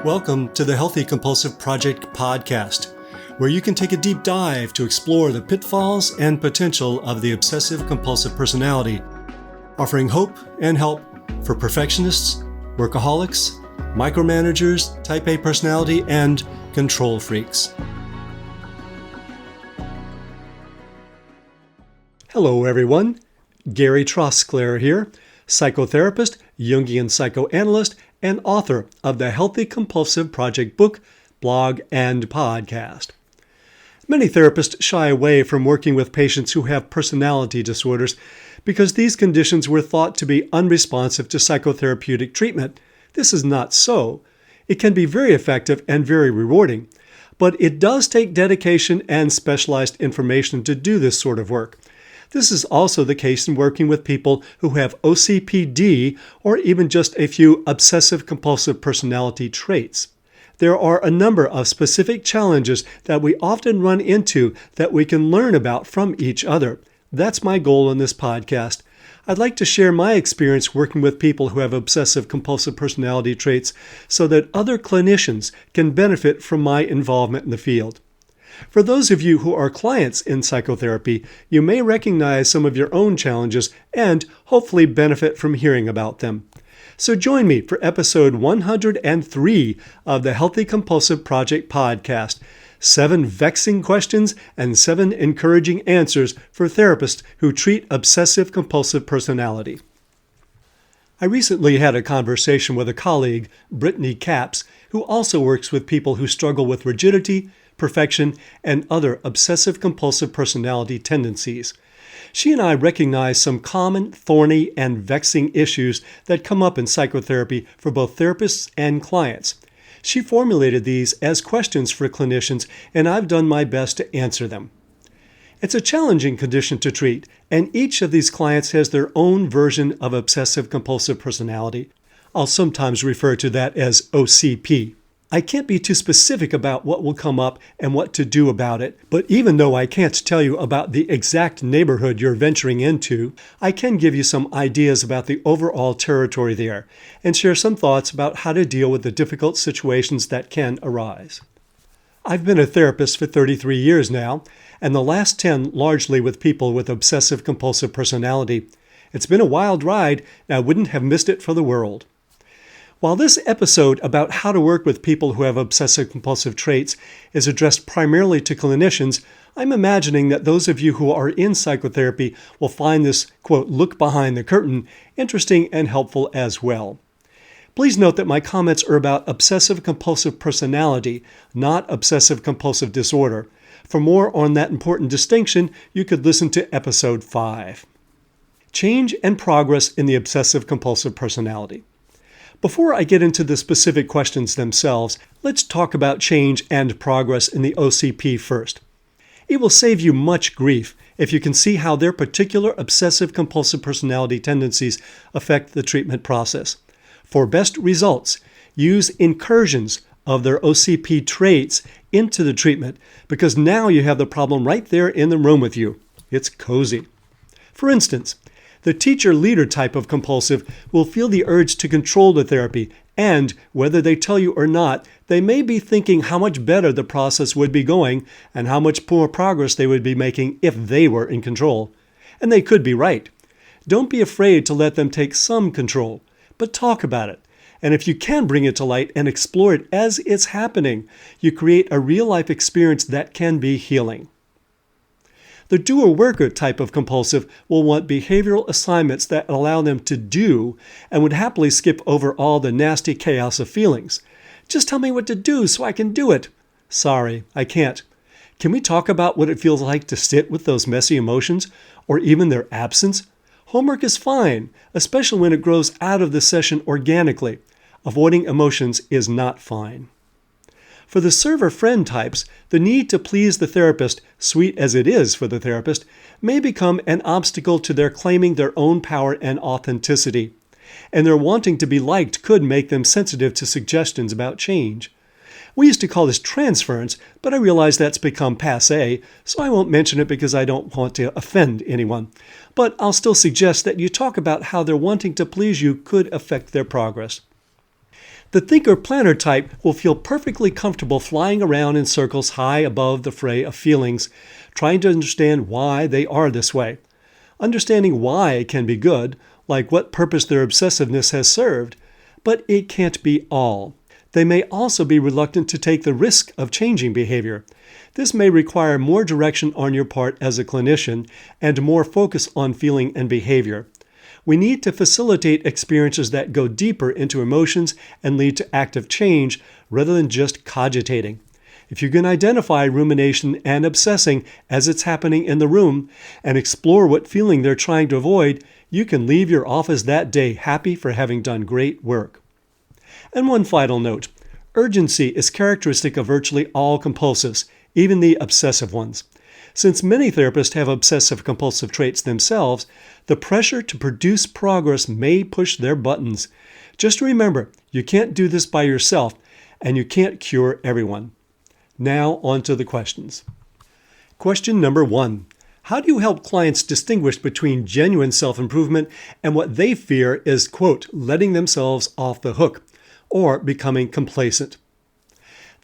Welcome to the Healthy Compulsive Project podcast, where you can take a deep dive to explore the pitfalls and potential of the obsessive-compulsive personality, offering hope and help for perfectionists, workaholics, micromanagers, type A personality, and control freaks. Hello, everyone. Gary Trosclair here, psychotherapist, Jungian psychoanalyst, and author of the Healthy Compulsive Project book, blog, and podcast. Many therapists shy away from working with patients who have personality disorders because these conditions were thought to be unresponsive to psychotherapeutic treatment. This is not so. It can be very effective and very rewarding, but it does take dedication and specialized information to do this sort of work. This is also the case in working with people who have OCPD or even just a few obsessive-compulsive personality traits. There are a number of specific challenges that we often run into that we can learn about from each other. That's my goal in this podcast. I'd like to share my experience working with people who have obsessive-compulsive personality traits so that other clinicians can benefit from my involvement in the field. For those of you who are clients in psychotherapy, you may recognize some of your own challenges and hopefully benefit from hearing about them. So join me for episode 103 of the Healthy Compulsive Project podcast, 7 vexing questions and 7 encouraging answers for therapists who treat obsessive-compulsive personality. I recently had a conversation with a colleague, Brittany Capps, who also works with people who struggle with rigidity, perfection, and other obsessive-compulsive personality tendencies. She and I recognize some common, thorny, and vexing issues that come up in psychotherapy for both therapists and clients. She formulated these as questions for clinicians, and I've done my best to answer them. It's a challenging condition to treat, and each of these clients has their own version of obsessive-compulsive personality. I'll sometimes refer to that as OCP. I can't be too specific about what will come up and what to do about it, but even though I can't tell you about the exact neighborhood you're venturing into, I can give you some ideas about the overall territory there and share some thoughts about how to deal with the difficult situations that can arise. I've been a therapist for 33 years now, and the last 10 largely with people with obsessive-compulsive personality. It's been a wild ride, and I wouldn't have missed it for the world. While this episode about how to work with people who have obsessive-compulsive traits is addressed primarily to clinicians, I'm imagining that those of you who are in psychotherapy will find this, quote, look behind the curtain, interesting and helpful as well. Please note that my comments are about obsessive-compulsive personality, not obsessive-compulsive disorder. For more on that important distinction, you could listen to episode 5. Change and progress in the obsessive-compulsive personality. Before I get into the specific questions themselves, let's talk about change and progress in the OCP first. It will save you much grief if you can see how their particular obsessive-compulsive personality tendencies affect the treatment process. For best results, use incursions of their OCP traits into the treatment because now you have the problem right there in the room with you. It's cozy. For instance, the teacher-leader type of compulsive will feel the urge to control the therapy, and whether they tell you or not, they may be thinking how much better the process would be going and how much more progress they would be making if they were in control. And they could be right. Don't be afraid to let them take some control, but talk about it. And if you can bring it to light and explore it as it's happening, you create a real-life experience that can be healing. The doer-worker type of compulsive will want behavioral assignments that allow them to do and would happily skip over all the nasty chaos of feelings. Just tell me what to do so I can do it. Sorry, I can't. Can we talk about what it feels like to sit with those messy emotions or even their absence? Homework is fine, especially when it grows out of the session organically. Avoiding emotions is not fine. For the server-friend types, the need to please the therapist, sweet as it is for the therapist, may become an obstacle to their claiming their own power and authenticity. And their wanting to be liked could make them sensitive to suggestions about change. We used to call this transference, but I realize that's become passé, so I won't mention it because I don't want to offend anyone. But I'll still suggest that you talk about how their wanting to please you could affect their progress. The thinker-planner type will feel perfectly comfortable flying around in circles high above the fray of feelings, trying to understand why they are this way. Understanding why can be good, like what purpose their obsessiveness has served, but it can't be all. They may also be reluctant to take the risk of changing behavior. This may require more direction on your part as a clinician and more focus on feeling and behavior. We need to facilitate experiences that go deeper into emotions and lead to active change rather than just cogitating. If you can identify rumination and obsessing as it's happening in the room and explore what feeling they're trying to avoid, you can leave your office that day happy for having done great work. And one final note. Urgency is characteristic of virtually all compulsives, even the obsessive ones. Since many therapists have obsessive-compulsive traits themselves, the pressure to produce progress may push their buttons. Just remember, you can't do this by yourself, and you can't cure everyone. Now, on to the questions. Question number 1. How do you help clients distinguish between genuine self-improvement and what they fear is, quote, letting themselves off the hook, or becoming complacent?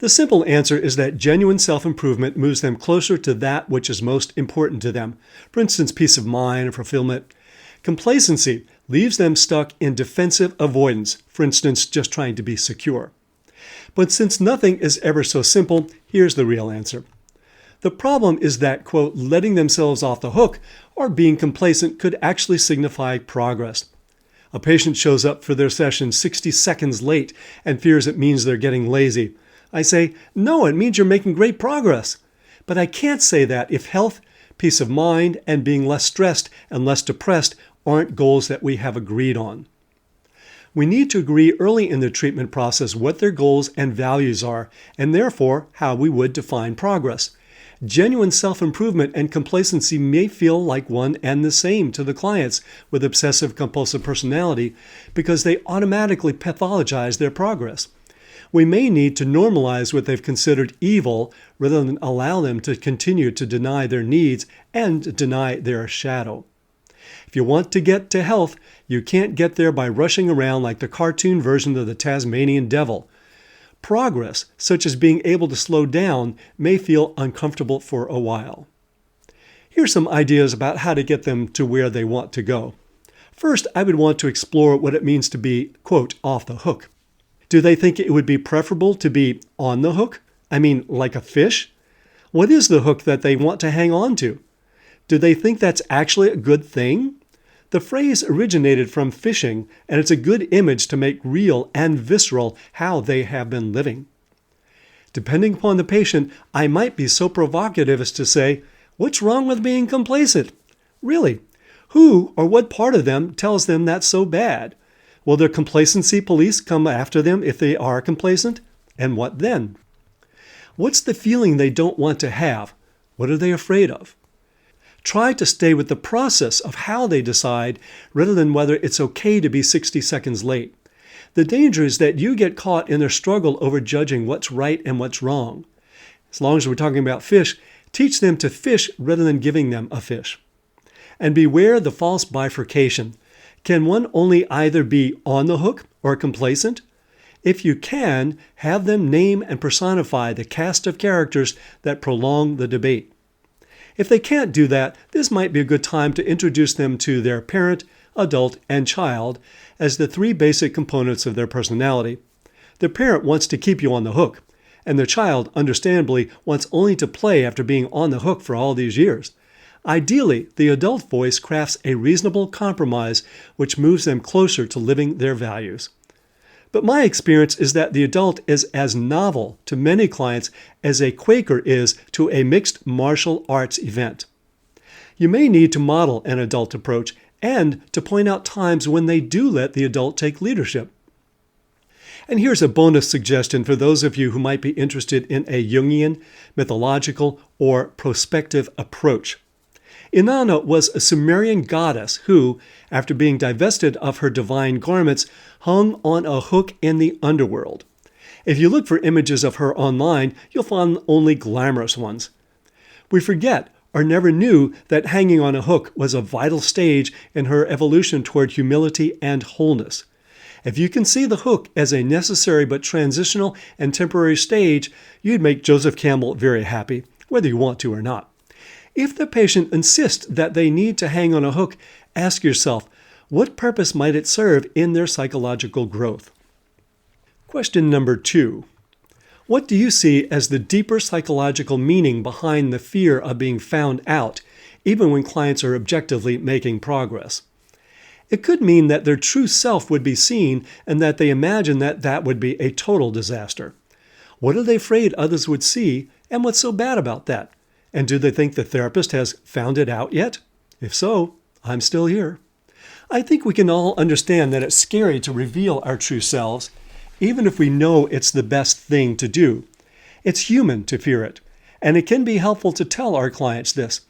The simple answer is that genuine self-improvement moves them closer to that which is most important to them, for instance, peace of mind and fulfillment. Complacency leaves them stuck in defensive avoidance, for instance, just trying to be secure. But since nothing is ever so simple, here's the real answer. The problem is that, quote, letting themselves off the hook or being complacent could actually signify progress. A patient shows up for their session 60 seconds late and fears it means they're getting lazy. I say, no, it means you're making great progress. But I can't say that if health, peace of mind, and being less stressed and less depressed aren't goals that we have agreed on. We need to agree early in the treatment process what their goals and values are, and therefore how we would define progress. Genuine self-improvement and complacency may feel like one and the same to the clients with obsessive-compulsive personality because they automatically pathologize their progress. We may need to normalize what they've considered evil rather than allow them to continue to deny their needs and deny their shadow. If you want to get to health, you can't get there by rushing around like the cartoon version of the Tasmanian devil. Progress, such as being able to slow down, may feel uncomfortable for a while. Here's some ideas about how to get them to where they want to go. First, I would want to explore what it means to be, quote, off the hook. Do they think it would be preferable to be on the hook? I mean, like a fish? What is the hook that they want to hang on to? Do they think that's actually a good thing? The phrase originated from fishing, and it's a good image to make real and visceral how they have been living. Depending upon the patient, I might be so provocative as to say, what's wrong with being complacent? Really? Who or what part of them tells them that's so bad? Will their complacency police come after them if they are complacent? And what then? What's the feeling they don't want to have? What are they afraid of? Try to stay with the process of how they decide rather than whether it's okay to be 60 seconds late. The danger is that you get caught in their struggle over judging what's right and what's wrong. As long as we're talking about fish, teach them to fish rather than giving them a fish. And beware the false bifurcation. Can one only either be on the hook or complacent? If you can, have them name and personify the cast of characters that prolong the debate. If they can't do that, this might be a good time to introduce them to their parent, adult, and child as the three basic components of their personality. The parent wants to keep you on the hook, and the child, understandably, wants only to play after being on the hook for all these years. Ideally, the adult voice crafts a reasonable compromise which moves them closer to living their values. But my experience is that the adult is as novel to many clients as a Quaker is to a mixed martial arts event. You may need to model an adult approach and to point out times when they do let the adult take leadership. And here's a bonus suggestion for those of you who might be interested in a Jungian, mythological, or prospective approach. Inanna was a Sumerian goddess who, after being divested of her divine garments, hung on a hook in the underworld. If you look for images of her online, you'll find only glamorous ones. We forget or never knew that hanging on a hook was a vital stage in her evolution toward humility and wholeness. If you can see the hook as a necessary but transitional and temporary stage, you'd make Joseph Campbell very happy, whether you want to or not. If the patient insists that they need to hang on a hook, ask yourself, what purpose might it serve in their psychological growth? Question number 2. What do you see as the deeper psychological meaning behind the fear of being found out, even when clients are objectively making progress? It could mean that their true self would be seen and that they imagine that that would be a total disaster. What are they afraid others would see, and what's so bad about that? And do they think the therapist has found it out yet? If so, I'm still here. I think we can all understand that it's scary to reveal our true selves, even if we know it's the best thing to do. It's human to fear it, and it can be helpful to tell our clients this.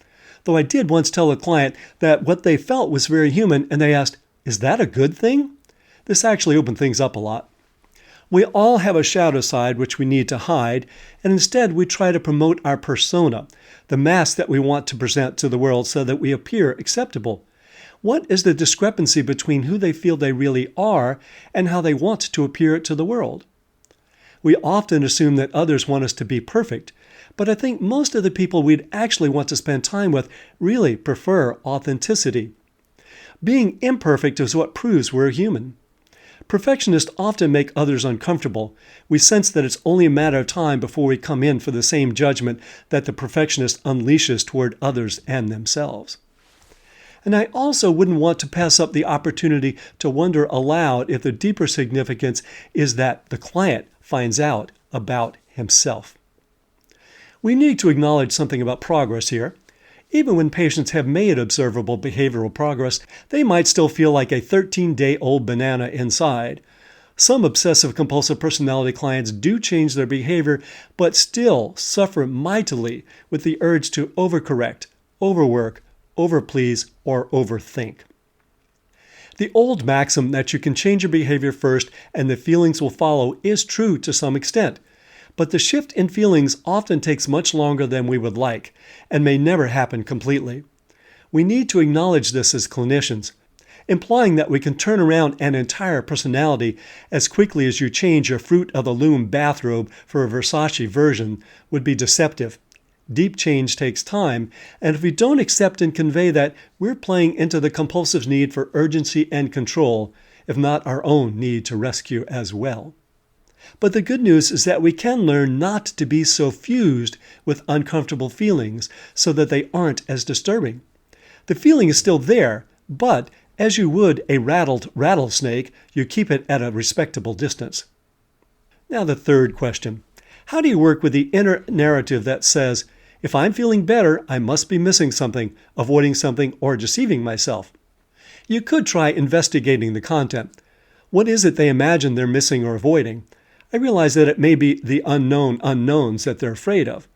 Though I did once tell a client that what they felt was very human, and they asked, "Is that a good thing?" This actually opened things up a lot. We all have a shadow side which we need to hide, and instead we try to promote our persona, the mask that we want to present to the world so that we appear acceptable. What is the discrepancy between who they feel they really are and how they want to appear to the world? We often assume that others want us to be perfect, but I think most of the people we'd actually want to spend time with really prefer authenticity. Being imperfect is what proves we're human. Perfectionists often make others uncomfortable. We sense that it's only a matter of time before we come in for the same judgment that the perfectionist unleashes toward others and themselves. And I also wouldn't want to pass up the opportunity to wonder aloud if the deeper significance is that the client finds out about himself. We need to acknowledge something about progress here. Even when patients have made observable behavioral progress, they might still feel like a 13-day-old banana inside. Some obsessive-compulsive personality clients do change their behavior, but still suffer mightily with the urge to overcorrect, overwork, overplease, or overthink. The old maxim that you can change your behavior first and the feelings will follow is true to some extent, but the shift in feelings often takes much longer than we would like and may never happen completely. We need to acknowledge this as clinicians. Implying that we can turn around an entire personality as quickly as you change your Fruit of the Loom bathrobe for a Versace version would be deceptive. Deep change takes time, and if we don't accept and convey that, we're playing into the compulsive's need for urgency and control, if not our own need to rescue as well. But the good news is that we can learn not to be so fused with uncomfortable feelings so that they aren't as disturbing. The feeling is still there, but as you would a rattled rattlesnake, you keep it at a respectable distance. Now the third question. How do you work with the inner narrative that says, if I'm feeling better, I must be missing something, avoiding something, or deceiving myself? You could try investigating the content. What is it they imagine they're missing or avoiding? I realize that it may be the unknown unknowns that they're afraid of.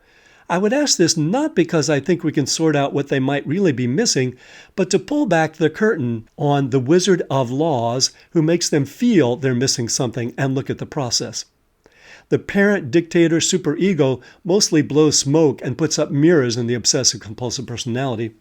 I would ask this not because I think we can sort out what they might really be missing, but to pull back the curtain on the wizard of laws who makes them feel they're missing something and look at the process. The parent dictator superego mostly blows smoke and puts up mirrors in the obsessive-compulsive personality.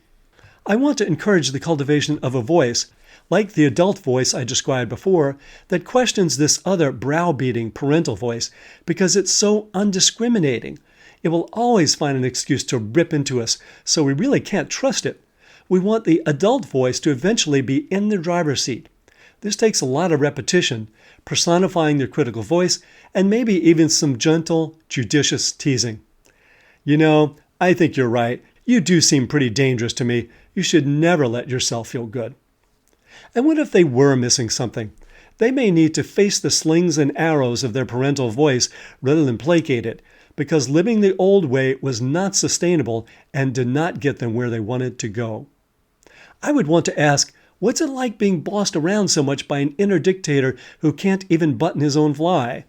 I want to encourage the cultivation of a voice, like the adult voice I described before, that questions this other browbeating parental voice because it's so undiscriminating. It will always find an excuse to rip into us, so we really can't trust it. We want the adult voice to eventually be in the driver's seat. This takes a lot of repetition, personifying the critical voice, and maybe even some gentle, judicious teasing. You know, I think you're right. You do seem pretty dangerous to me. You should never let yourself feel good. And what if they were missing something? They may need to face the slings and arrows of their parental voice rather than placate it, because living the old way was not sustainable and did not get them where they wanted to go. I would want to ask, what's it like being bossed around so much by an inner dictator who can't even button his own fly?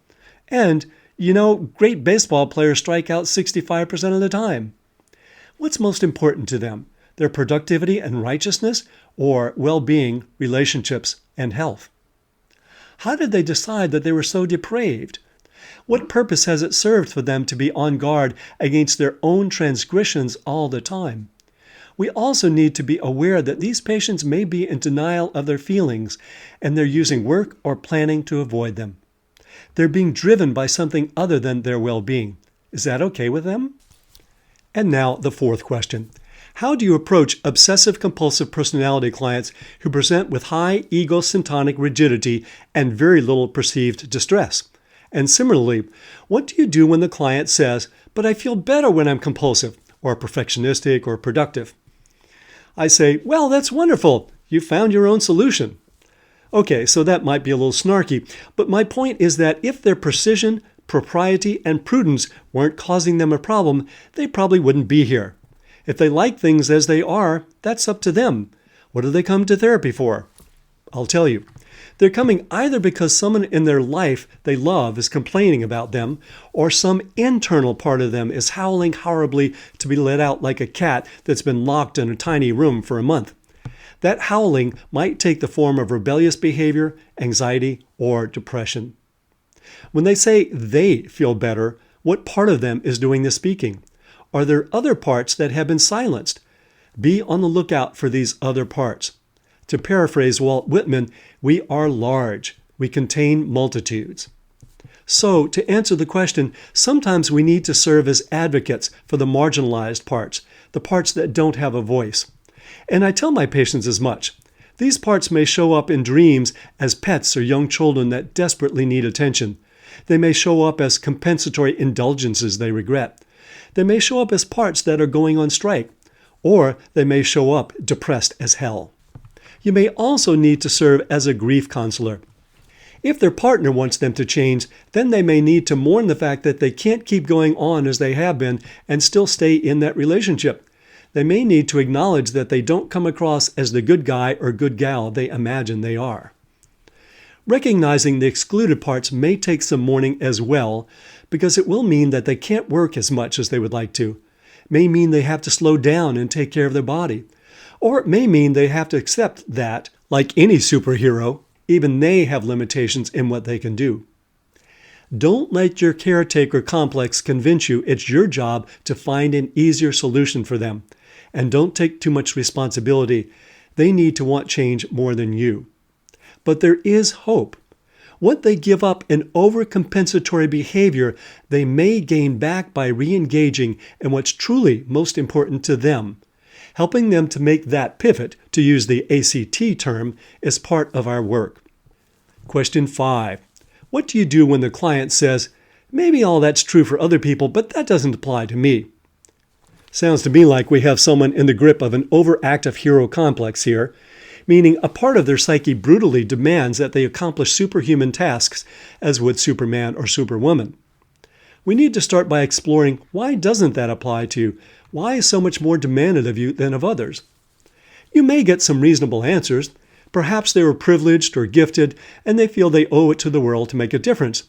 And, great baseball players strike out 65% of the time. What's most important to them? Their productivity and righteousness, or well-being, relationships, and health? How did they decide that they were so depraved? What purpose has it served for them to be on guard against their own transgressions all the time? We also need to be aware that these patients may be in denial of their feelings, and they're using work or planning to avoid them. They're being driven by something other than their well-being. Is that okay with them? And now the fourth question. How do you approach obsessive-compulsive personality clients who present with high egocentric rigidity and very little perceived distress? And similarly, what do you do when the client says, "But I feel better when I'm compulsive," or perfectionistic or productive? I say, "Well, that's wonderful. You found your own solution." Okay, so that might be a little snarky, but my point is that if their precision, propriety, and prudence weren't causing them a problem, they probably wouldn't be here. If they like things as they are, that's up to them. What do they come to therapy for? I'll tell you. They're coming either because someone in their life they love is complaining about them, or some internal part of them is howling horribly to be let out like a cat that's been locked in a tiny room for a month. That howling might take the form of rebellious behavior, anxiety, or depression. When they say they feel better, what part of them is doing the speaking? Are there other parts that have been silenced? Be on the lookout for these other parts. To paraphrase Walt Whitman, we are large. We contain multitudes. So, to answer the question, sometimes we need to serve as advocates for the marginalized parts, the parts that don't have a voice. And I tell my patients as much. These parts may show up in dreams as pets or young children that desperately need attention. They may show up as compensatory indulgences they regret. They may show up as parts that are going on strike, or they may show up depressed as hell. You may also need to serve as a grief counselor. If their partner wants them to change, then they may need to mourn the fact that they can't keep going on as they have been and still stay in that relationship. They may need to acknowledge that they don't come across as the good guy or good gal they imagine they are. Recognizing the excluded parts may take some mourning as well, because it will mean that they can't work as much as they would like to. It may mean they have to slow down and take care of their body. Or it may mean they have to accept that, like any superhero, even they have limitations in what they can do. Don't let your caretaker complex convince you it's your job to find an easier solution for them. And don't take too much responsibility. They need to want change more than you. But there is hope. What they give up in overcompensatory behavior, they may gain back by re-engaging in what's truly most important to them. Helping them to make that pivot, to use the ACT term, is part of our work. Question 5. What do you do when the client says, "Maybe all that's true for other people, but that doesn't apply to me"? Sounds to me like we have someone in the grip of an overactive hero complex here, meaning a part of their psyche brutally demands that they accomplish superhuman tasks, as would Superman or Superwoman. We need to start by exploring, why doesn't that apply to you? Why is so much more demanded of you than of others? You may get some reasonable answers. Perhaps they were privileged or gifted, and they feel they owe it to the world to make a difference.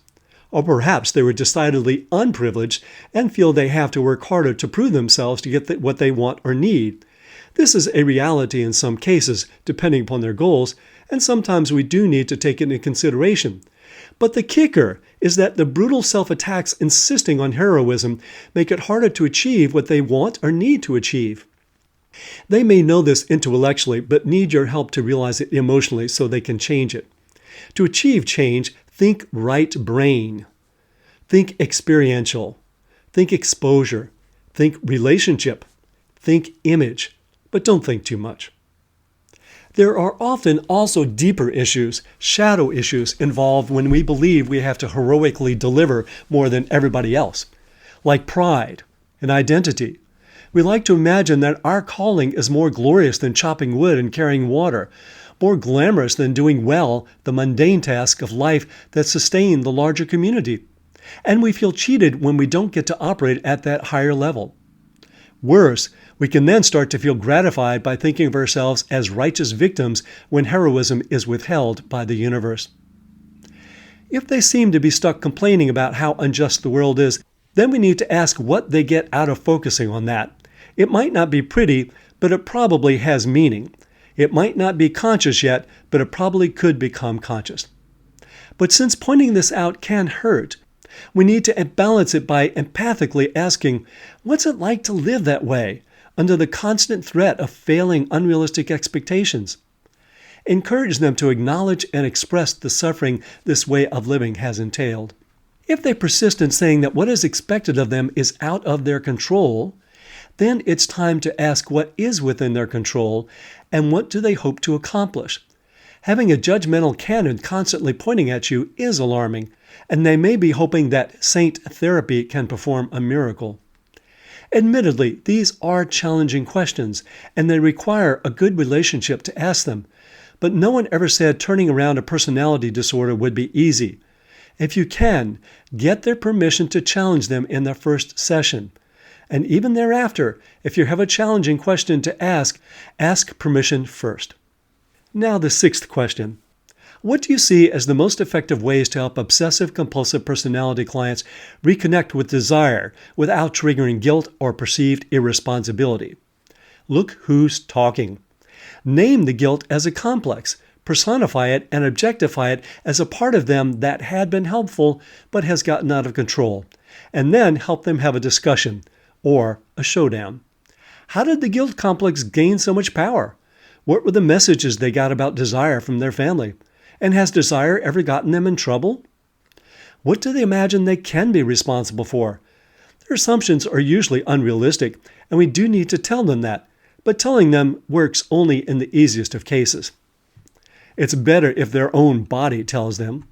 Or perhaps they were decidedly unprivileged and feel they have to work harder to prove themselves to get what they want or need. This is a reality in some cases, depending upon their goals, and sometimes we do need to take it into consideration. But the kicker is that the brutal self-attacks insisting on heroism make it harder to achieve what they want or need to achieve. They may know this intellectually, but need your help to realize it emotionally so they can change it. To achieve change, think right brain. Think experiential. Think exposure. Think relationship. Think image. But don't think too much. There are often also deeper issues, shadow issues, involved when we believe we have to heroically deliver more than everybody else, like pride and identity. We like to imagine that our calling is more glorious than chopping wood and carrying water, more glamorous than doing well the mundane task of life that sustain the larger community. And we feel cheated when we don't get to operate at that higher level. Worse, we can then start to feel gratified by thinking of ourselves as righteous victims when heroism is withheld by the universe. If they seem to be stuck complaining about how unjust the world is, then we need to ask what they get out of focusing on that. It might not be pretty, but it probably has meaning. It might not be conscious yet, but it probably could become conscious. But since pointing this out can hurt, we need to balance it by empathically asking, what's it like to live that way? under the constant threat of failing unrealistic expectations. Encourage them to acknowledge and express the suffering this way of living has entailed. If they persist in saying that what is expected of them is out of their control, then it's time to ask what is within their control and what do they hope to accomplish. Having a judgmental canon constantly pointing at you is alarming, and they may be hoping that saint therapy can perform a miracle. Admittedly, these are challenging questions, and they require a good relationship to ask them, but no one ever said turning around a personality disorder would be easy. If you can, get their permission to challenge them in their first session. And even thereafter, if you have a challenging question to ask permission first. Now the sixth question. What do you see as the most effective ways to help obsessive-compulsive personality clients reconnect with desire without triggering guilt or perceived irresponsibility? Look who's talking. Name the guilt as a complex, personify it, and objectify it as a part of them that had been helpful but has gotten out of control, and then help them have a discussion or a showdown. How did the guilt complex gain so much power? What were the messages they got about desire from their family? And has desire ever gotten them in trouble? What do they imagine they can be responsible for? Their assumptions are usually unrealistic, and we do need to tell them that, but telling them works only in the easiest of cases. It's better if their own body tells them.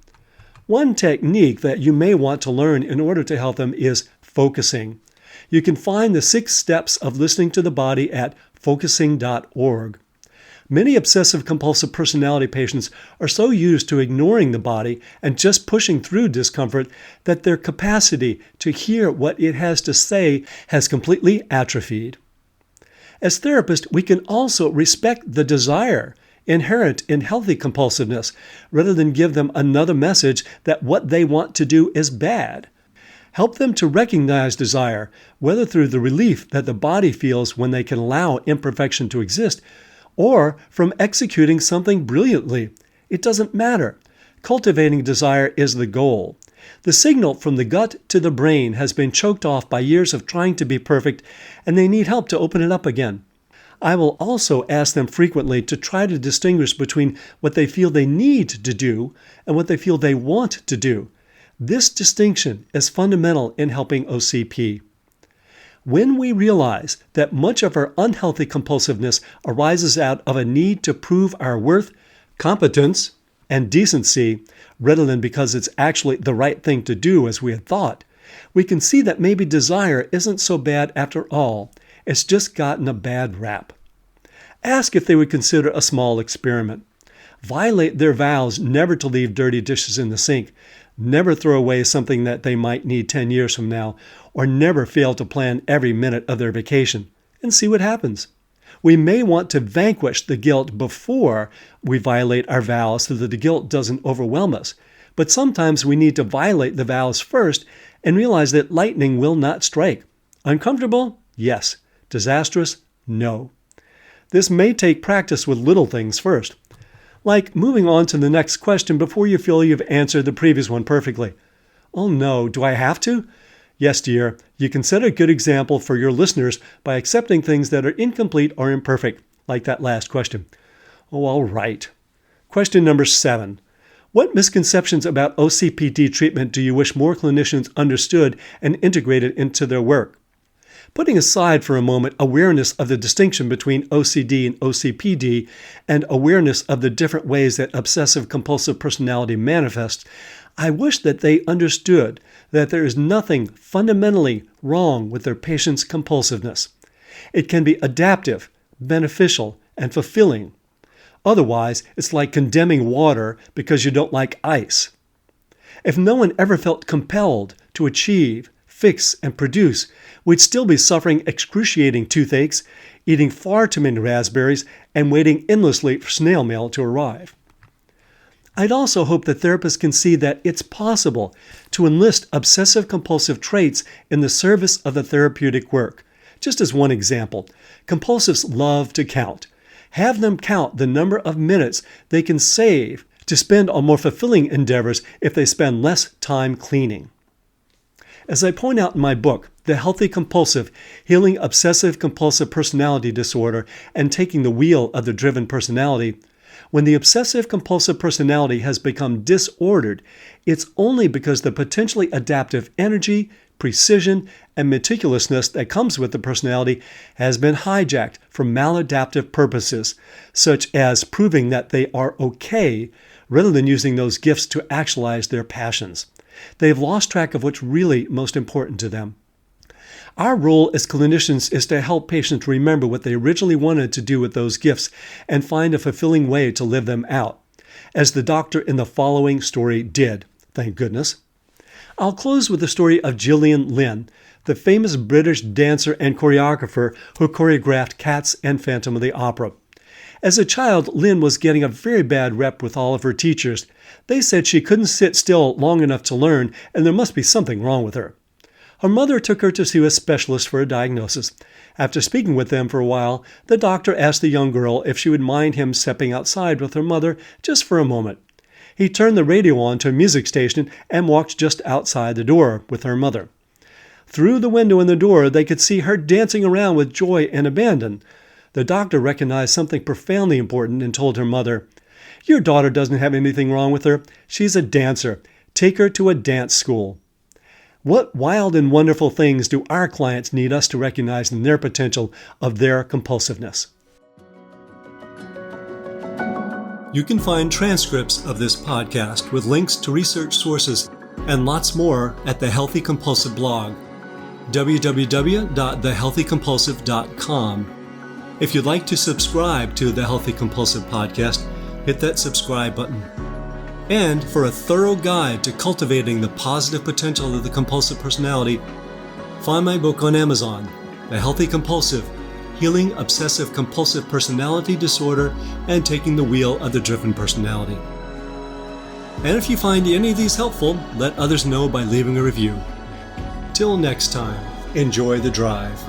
One technique that you may want to learn in order to help them is focusing. You can find the 6 steps of listening to the body at focusing.org. Many obsessive-compulsive personality patients are so used to ignoring the body and just pushing through discomfort that their capacity to hear what it has to say has completely atrophied. As therapists, we can also respect the desire inherent in healthy compulsiveness rather than give them another message that what they want to do is bad. Help them to recognize desire, whether through the relief that the body feels when they can allow imperfection to exist, or from executing something brilliantly. It doesn't matter. Cultivating desire is the goal. The signal from the gut to the brain has been choked off by years of trying to be perfect, and they need help to open it up again. I will also ask them frequently to try to distinguish between what they feel they need to do and what they feel they want to do. This distinction is fundamental in helping OCP. When we realize that much of our unhealthy compulsiveness arises out of a need to prove our worth, competence, and decency, rather than because it's actually the right thing to do as we had thought, we can see that maybe desire isn't so bad after all. It's just gotten a bad rap. Ask if they would consider a small experiment. Violate their vows never to leave dirty dishes in the sink, never throw away something that they might need 10 years from now, or never fail to plan every minute of their vacation, and see what happens. We may want to vanquish the guilt before we violate our vows so that the guilt doesn't overwhelm us, but sometimes we need to violate the vows first and realize that lightning will not strike. Uncomfortable? Yes. Disastrous? No. This may take practice with little things first, like moving on to the next question before you feel you've answered the previous one perfectly. Oh no, do I have to? Yes, dear, you can set a good example for your listeners by accepting things that are incomplete or imperfect, like that last question. Oh, all right. Question number 7. What misconceptions about OCPD treatment do you wish more clinicians understood and integrated into their work? Putting aside for a moment awareness of the distinction between OCD and OCPD and awareness of the different ways that obsessive-compulsive personality manifests, I wish that they understood that there is nothing fundamentally wrong with their patient's compulsiveness. It can be adaptive, beneficial, and fulfilling. Otherwise, it's like condemning water because you don't like ice. If no one ever felt compelled to achieve, fix, and produce, we'd still be suffering excruciating toothaches, eating far too many raspberries, and waiting endlessly for snail mail to arrive. I'd also hope that therapists can see that it's possible to enlist obsessive-compulsive traits in the service of the therapeutic work. Just as one example, compulsives love to count. Have them count the number of minutes they can save to spend on more fulfilling endeavors if they spend less time cleaning. As I point out in my book, The Healthy Compulsive, Healing Obsessive-Compulsive Personality Disorder, and Taking the Wheel of the Driven Personality. When the obsessive-compulsive personality has become disordered, it's only because the potentially adaptive energy, precision, and meticulousness that comes with the personality has been hijacked for maladaptive purposes, such as proving that they are okay rather than using those gifts to actualize their passions. They've lost track of what's really most important to them. Our role as clinicians is to help patients remember what they originally wanted to do with those gifts and find a fulfilling way to live them out, as the doctor in the following story did, thank goodness. I'll close with the story of Gillian Lynne, the famous British dancer and choreographer who choreographed Cats and Phantom of the Opera. As a child, Lynne was getting a very bad rep with all of her teachers. They said she couldn't sit still long enough to learn, and there must be something wrong with her. Her mother took her to see a specialist for a diagnosis. After speaking with them for a while, the doctor asked the young girl if she would mind him stepping outside with her mother just for a moment. He turned the radio on to a music station and walked just outside the door with her mother. Through the window in the door, they could see her dancing around with joy and abandon. The doctor recognized something profoundly important and told her mother, "Your daughter doesn't have anything wrong with her. She's a dancer. Take her to a dance school." What wild and wonderful things do our clients need us to recognize in their potential of their compulsiveness? You can find transcripts of this podcast with links to research sources and lots more at the Healthy Compulsive blog, www.thehealthycompulsive.com. If you'd like to subscribe to the Healthy Compulsive podcast, hit that subscribe button. And for a thorough guide to cultivating the positive potential of the compulsive personality, find my book on Amazon, The Healthy Compulsive, Healing Obsessive-Compulsive Personality Disorder and Taking the Wheel of the Driven Personality. And if you find any of these helpful, let others know by leaving a review. Till next time, enjoy the drive.